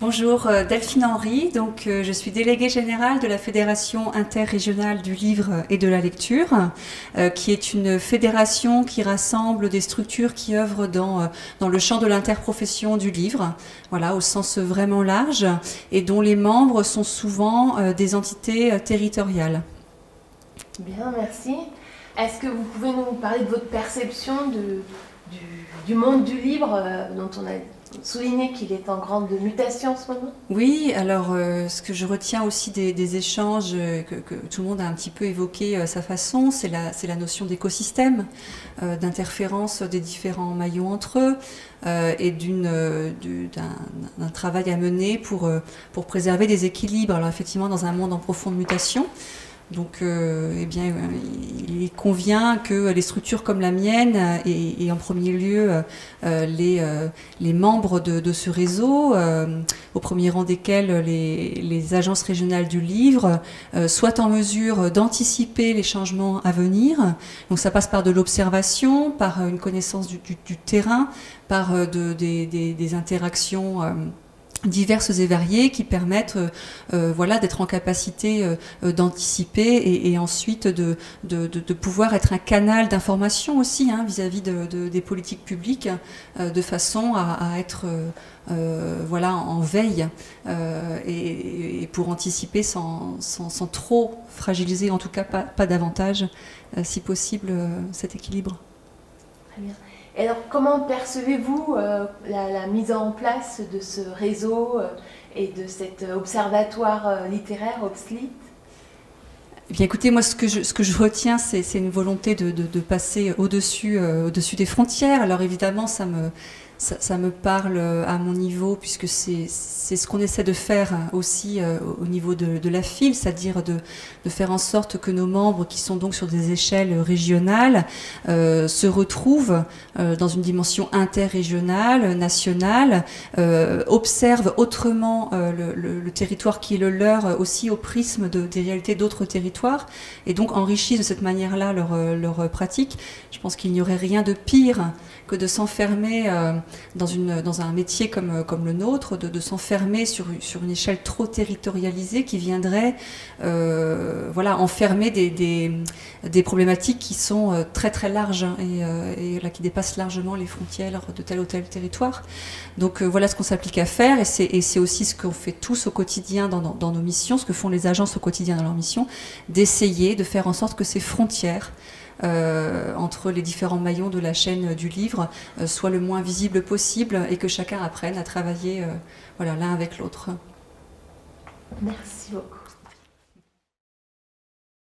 Bonjour, Delphine Henry, je suis déléguée générale de la Fédération interrégionale du livre et de la lecture, qui est une fédération qui rassemble des structures qui œuvrent dans le champ de l'interprofession du livre, voilà, au sens vraiment large, et dont les membres sont souvent des entités territoriales. Bien, merci. Est-ce que vous pouvez nous parler de votre perception du monde du livre, dont on a souligné qu'il est en grande mutation en ce moment? Oui, alors ce que je retiens aussi des échanges que tout le monde a un petit peu évoqué à sa façon, c'est la notion d'écosystème, d'interférence des différents maillons entre eux et d'un travail à mener pour préserver des équilibres. Alors effectivement, dans un monde en profonde mutation, donc, eh bien, il convient que les structures comme la mienne et en premier lieu les membres de ce réseau, au premier rang desquels les agences régionales du livre, soient en mesure d'anticiper les changements à venir. Donc ça passe par de l'observation, par une connaissance du terrain, par des interactions diverses et variées qui permettent voilà, d'être en capacité d'anticiper et ensuite de pouvoir être un canal d'information aussi vis-à-vis des politiques publiques de façon à être voilà, en veille et pour anticiper sans trop fragiliser, en tout cas pas davantage, si possible, cet équilibre. Très bien. Et alors, comment percevez-vous la mise en place de ce réseau et de cet observatoire littéraire OBSLIT? Eh bien, écoutez, moi, ce que je retiens, c'est une volonté de passer au-dessus des frontières. Alors, évidemment, ça me parle à mon niveau, puisque c'est ce qu'on essaie de faire aussi au niveau de la FIL, c'est-à-dire de faire en sorte que nos membres, qui sont donc sur des échelles régionales, se retrouvent dans une dimension interrégionale, nationale, observent autrement le territoire qui est le leur, aussi au prisme des réalités d'autres territoires, et donc enrichissent de cette manière-là leur pratique. Je pense qu'il n'y aurait rien de pire que de s'enfermer dans un métier comme le nôtre, de s'enfermer sur une échelle trop territorialisée qui viendrait voilà, enfermer des problématiques qui sont très très larges et là, qui dépassent largement les frontières de tel ou tel territoire. Donc voilà ce qu'on s'applique à faire, et c'est aussi ce qu'on fait tous au quotidien dans nos missions, ce que font les agences au quotidien dans leurs missions, d'essayer de faire en sorte que ces frontières entre les différents maillons de la chaîne du livre soit le moins visible possible et que chacun apprenne à travailler voilà, l'un avec l'autre. Merci beaucoup.